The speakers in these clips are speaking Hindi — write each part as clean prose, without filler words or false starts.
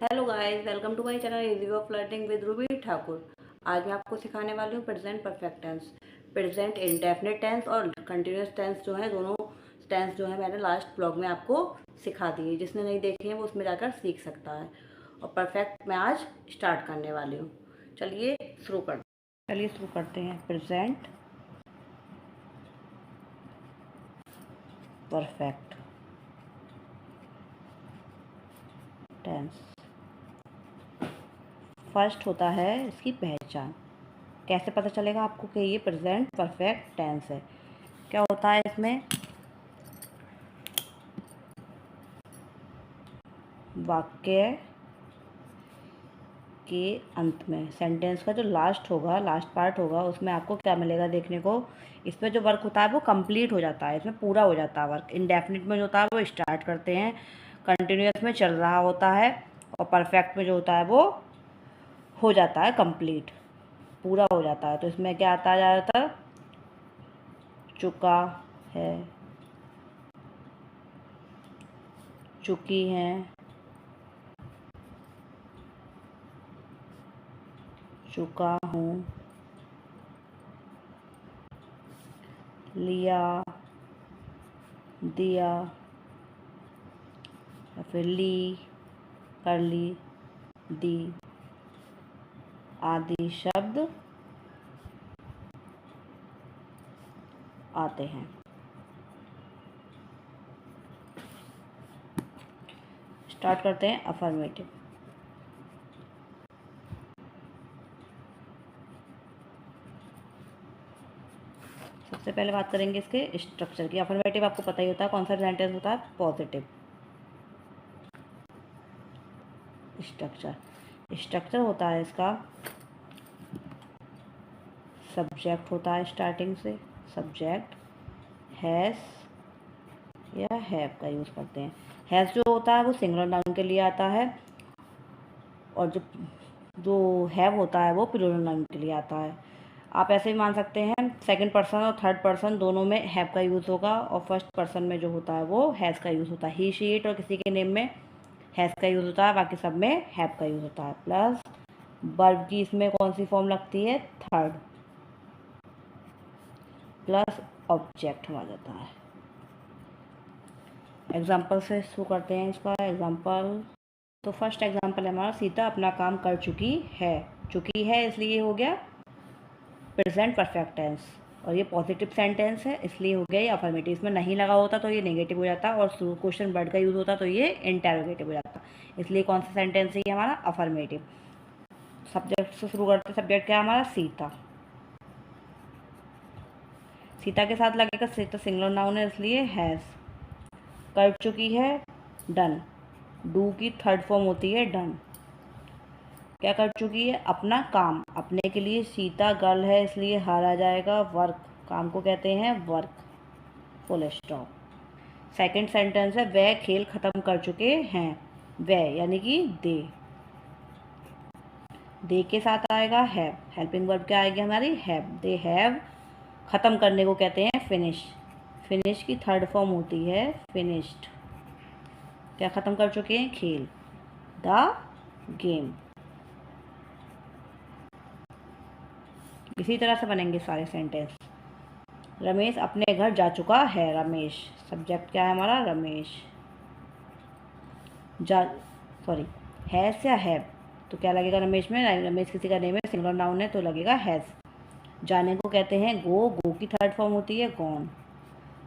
Hello guys, welcome to my channel easy of learning with Ruby Thakur. आज मैं आपको सिखाने वाली हूँ present perfect tense. Present indefinite tense और कंटिन्यूस टेंस जो है, दोनों टेंस जो है मैंने लास्ट ब्लॉग में आपको सिखा दिए। जिसने नहीं देखे हैं वो उसमें जाकर सीख सकता है। और परफेक्ट मैं आज स्टार्ट करने वाली हूँ। चलिए शुरू करते हैं। Present perfect tense. फर्स्ट होता है इसकी पहचान। कैसे पता चलेगा आपको कि ये प्रेजेंट परफेक्ट टेंस है? क्या होता है इसमें? वाक्य के अंत में सेंटेंस का जो लास्ट पार्ट होगा, उसमें आपको क्या मिलेगा देखने को? इसमें जो वर्क होता है वो कंप्लीट हो जाता है, इसमें पूरा हो जाता है वर्क। इंडेफिनिट में जो होता है वो स्टार्ट करते हैं, कंटिन्यूअस में चल रहा होता है, और परफेक्ट में जो होता है वो हो जाता है कंप्लीट, पूरा हो जाता है। तो इसमें क्या आता है ज़्यादातर? चुका है, चुकी हैं, चुका हूँ, लिया, दिया, या फिर ली, कर ली, दी आदि शब्द आते हैं। स्टार्ट करते हैं अफर्मेटिव। सबसे पहले बात करेंगे इसके स्ट्रक्चर की। अफर्मेटिव आपको पता ही होता है कौन सा सेंटेंस होता है? पॉजिटिव। स्ट्रक्चर होता है इसका, सब्जेक्ट होता है स्टार्टिंग से। सब्जेक्ट हैज़ या हैव का यूज़ करते हैं। हैज़ जो होता है वो सिंगुलर नाउन के लिए आता है, और जो हैव होता है वो प्लूरल नाउन के लिए आता है। आप ऐसे भी मान सकते हैं, सेकंड पर्सन और थर्ड पर्सन दोनों में हैव का यूज़ होगा, और फर्स्ट पर्सन में जो होता है वो हैज़ का यूज़ होता है। ही, शी, इट और किसी के नेम में हैज़ का यूज़ होता है, बाकी सब में हैव का यूज़ होता है। प्लस वर्ब की इसमें कौन सी फॉर्म लगती है? थर्ड। प्लस ऑब्जेक्ट आ जाता है। एग्जाम्पल से शुरू करते हैं इसका एग्जाम्पल। तो फर्स्ट एग्जाम्पल है हमारा, सीता अपना काम कर चुकी है। चुकी है इसलिए हो गया प्रेजेंट परफेक्ट टेंस, और ये पॉजिटिव सेंटेंस है इसलिए हो गया ये अफर्मेटिव। इसमें नहीं लगा होता तो ये नेगेटिव हो जाता, और क्वेश्चन वर्ड का यूज़ होता तो ये इंटेरोगेटिव हो जाता। इसलिए कौन सा सेंटेंस है ये हमारा? अफर्मेटिव। सब्जेक्ट से शुरू करते हैं। सब्जेक्ट क्या है हमारा? सीता। सीता के साथ लगेगा, सीता सिंगुलर नाउन है इसलिए हैज़। कर चुकी है, डन। डू की थर्ड फॉर्म होती है डन। क्या कर चुकी है? अपना काम। अपने के लिए सीता गर्ल है इसलिए हर आ जाएगा। वर्क, काम को कहते हैं work, full stop. Second sentence है, वह खेल खत्म कर चुके हैं। वह यानी कि दे के साथ आएगा हैव। हेल्पिंग वर्ब क्या आएगी हमारी? हैव। दे हैव खत्म करने को कहते हैं फिनिश। फिनिश की थर्ड फॉर्म होती है फिनिश्ड। क्या खत्म कर चुके हैं? खेल, द गेम। इसी तरह से बनेंगे सारे सेंटेंस। रमेश अपने घर जा चुका है। रमेश, सब्जेक्ट क्या है हमारा? रमेश। जा सॉरी हैज़ या हैव, तो क्या लगेगा रमेश में? रमेश किसी का नेम है, सिंगुलर नाउन है तो लगेगा हैज़। जाने को कहते हैं गो। गो की थर्ड फॉर्म होती है गॉन।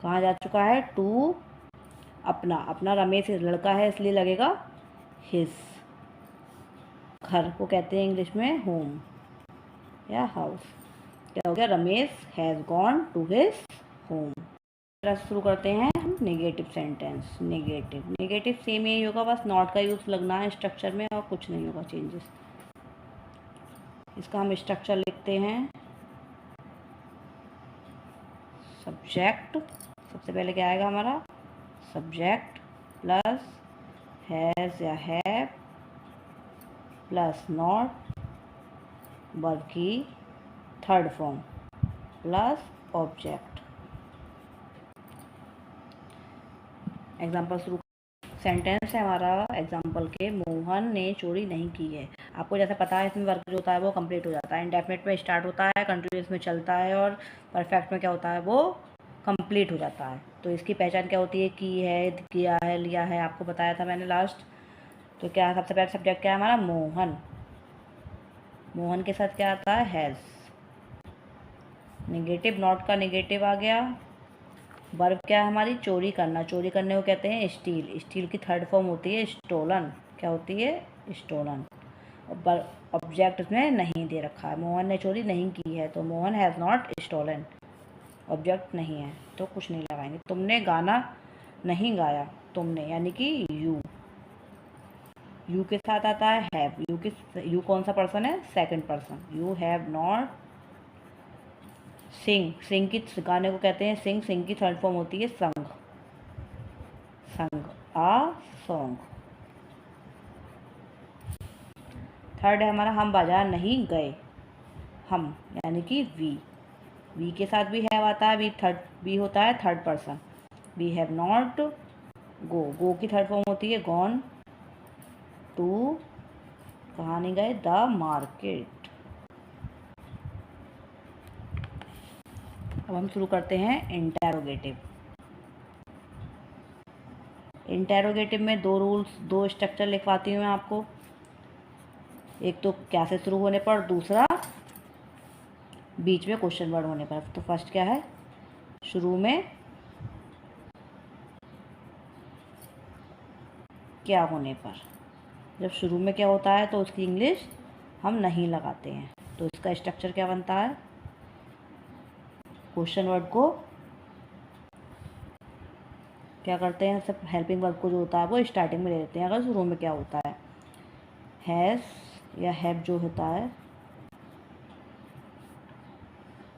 कहाँ जा चुका है? टू अपना। अपना रमेश लड़का है इसलिए लगेगा हिज। घर को कहते हैं इंग्लिश में होम या हाउस। क्या हो गया? Ramesh has gone to his home. शुरू करते हैं हम नेगेटिव सेंटेंस। नेगेटिव सेम यही होगा, बस नॉट का यूज़ लगना है स्ट्रक्चर में, और कुछ नहीं होगा चेंजेस। इसका हम स्ट्रक्चर लिखते हैं। सब्जेक्ट, सबसे पहले क्या आएगा हमारा? सब्जेक्ट प्लस हैज़ या हैव प्लस नॉट, वर्ब की third form, plus object. Example शुरू। सेंटेंस है हमारा एग्जाम्पल के, मोहन ने चोरी नहीं की है। आपको जैसे पता है इसमें वर्क जो होता है वो कंप्लीट हो जाता है। इंडेफिनिट में स्टार्ट होता है, कंटिन्यूअस में चलता है, और परफेक्ट में क्या होता है वो कंप्लीट हो जाता है। तो इसकी पहचान क्या होती है, की है, किया है, लिया है, आपको बताया था मैंने लास्ट। तो क्या सबसे पहले सब्जेक्ट क्या है हमारा, मोहन। मोहन के साथ क्या आता है, हैज़। निगेटिव, नॉट का निगेटिव आ गया। वर्ब क्या है हमारी, चोरी करना। चोरी करने को कहते हैं स्टील। स्टील की थर्ड फॉर्म होती है स्टोलन। क्या होती है, स्टोलन। ऑब्जेक्ट उसमें नहीं दे रखा है, मोहन ने चोरी नहीं की है, तो Mohan has not stolen. Object नहीं है तो कुछ नहीं लगाएंगे। तुमने गाना नहीं गाया, तुमने यानी कि यू। यू के साथ आता है हैव। यू कौन सा पर्सन है, second person. You have not sing. Sing की गाने को कहते हैं सिंग। सिंग की थर्ड फॉर्म होती है संग। संग आ सॉन्ग। थर्ड है हमारा, हम बाजार नहीं गए। हम यानी कि वी। वी के साथ भी हैव आता है। वी होता है third person. We have not go. Go की थर्ड फॉर्म होती है गॉन टू, कहाँ नहीं गए, द मार्केट। अब हम शुरू करते हैं इंटेरोगेटिव। इंटेरोगेटिव में दो रूल्स, दो स्ट्रक्चर लिखवाती हूँ मैं आपको। एक तो क्या से शुरू होने पर, दूसरा बीच में क्वेश्चन वर्ड होने पर। तो फर्स्ट क्या है, शुरू में क्या होने पर। जब शुरू में क्या होता है तो उसकी इंग्लिश हम नहीं लगाते हैं। तो इसका स्ट्रक्चर क्या बनता है, क्वेश्चन वर्ड को क्या करते हैं, सब हेल्पिंग वर्ब को जो होता है वो स्टार्टिंग में ले लेते हैं। अगर शुरू में क्या होता है, हैज़ या हैव जो होता है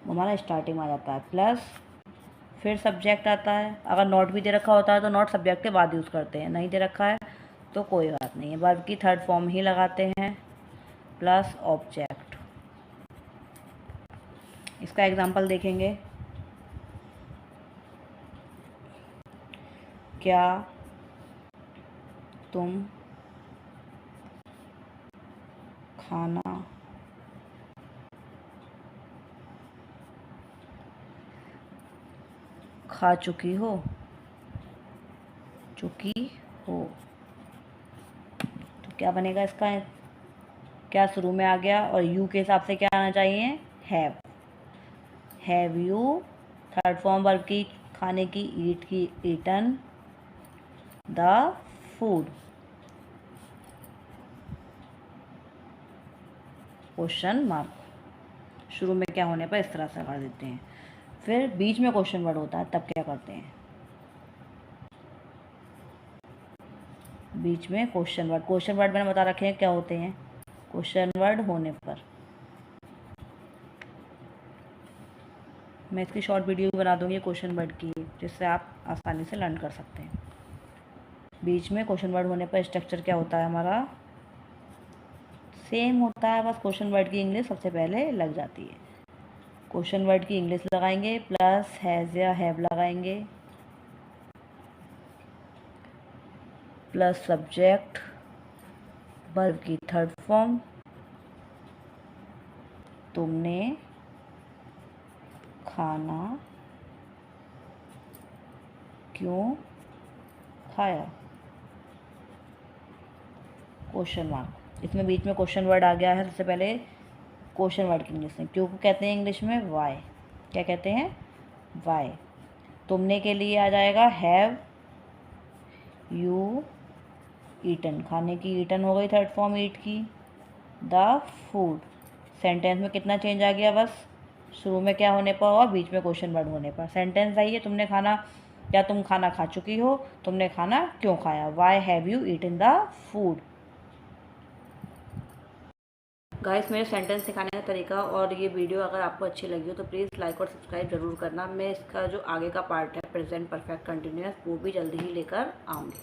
वो हमारा स्टार्टिंग में आ जाता है, प्लस फिर सब्जेक्ट आता है। अगर नॉट भी दे रखा होता है तो नॉट सब्जेक्ट के बाद यूज़ करते हैं, नहीं दे रखा है तो कोई बात नहीं है, वर्ब की थर्ड फॉर्म ही लगाते हैं, प्लस ऑब्जेक्ट। इसका एग्जांपल देखेंगे। क्या तुम खाना खा चुकी हो, चुकी हो। तो क्या बनेगा इसका, क्या शुरू में आ गया और यू के हिसाब से क्या आना चाहिए, have. Have you third form verb की, खाने की, ईट की, eaten the food. Question mark शुरू में क्या होने पर इस तरह से कर देते हैं। फिर बीच में क्वेश्चन वर्ड होता है तब क्या करते हैं, बीच में क्वेश्चन वर्ड। क्वेश्चन वर्ड मैंने बता रखे हैं क्या होते हैं, क्वेश्चन वर्ड होने पर। मैं इसकी शॉर्ट वीडियो बना दूंगी क्वेश्चन वर्ड की, जिससे आप आसानी से लर्न कर सकते हैं। बीच में क्वेश्चन वर्ड होने पर स्ट्रक्चर क्या होता है हमारा, सेम होता है, बस क्वेश्चन वर्ड की इंग्लिश सबसे पहले लग जाती है। क्वेश्चन वर्ड की इंग्लिश लगाएंगे, प्लस हैज़ या हैव लगाएंगे, प्लस सब्जेक्ट, वर्ब की थर्ड फॉर्म, तुमने खाना क्यों खाया, क्वेश्चन मार्क। इसमें बीच में क्वेश्चन वर्ड आ गया है। सबसे पहले क्वेश्चन वर्ड की इंग्लिश में क्यों को कहते हैं इंग्लिश में, वाई। क्या कहते हैं, वाई। तुमने के लिए आ जाएगा हैव यू ईटन, खाने की ईटन हो गई थर्ड फॉर्म ईट की, द फूड। सेंटेंस में कितना चेंज आ गया, बस शुरू में क्या होने पर और बीच में क्वेश्चन वर्ड होने पर। सेंटेंस आई है, तुमने खाना, क्या तुम खाना खा चुकी हो, तुमने खाना क्यों खाया, why have you eaten the food. Guys, मेरे सेंटेंस सिखाने का तरीका और ये वीडियो अगर आपको अच्छी लगी हो तो प्लीज़ लाइक और सब्सक्राइब ज़रूर करना। मैं इसका जो आगे का पार्ट है प्रेजेंट परफेक्ट कंटिन्यूअस वो भी जल्दी ही लेकर आऊँगी।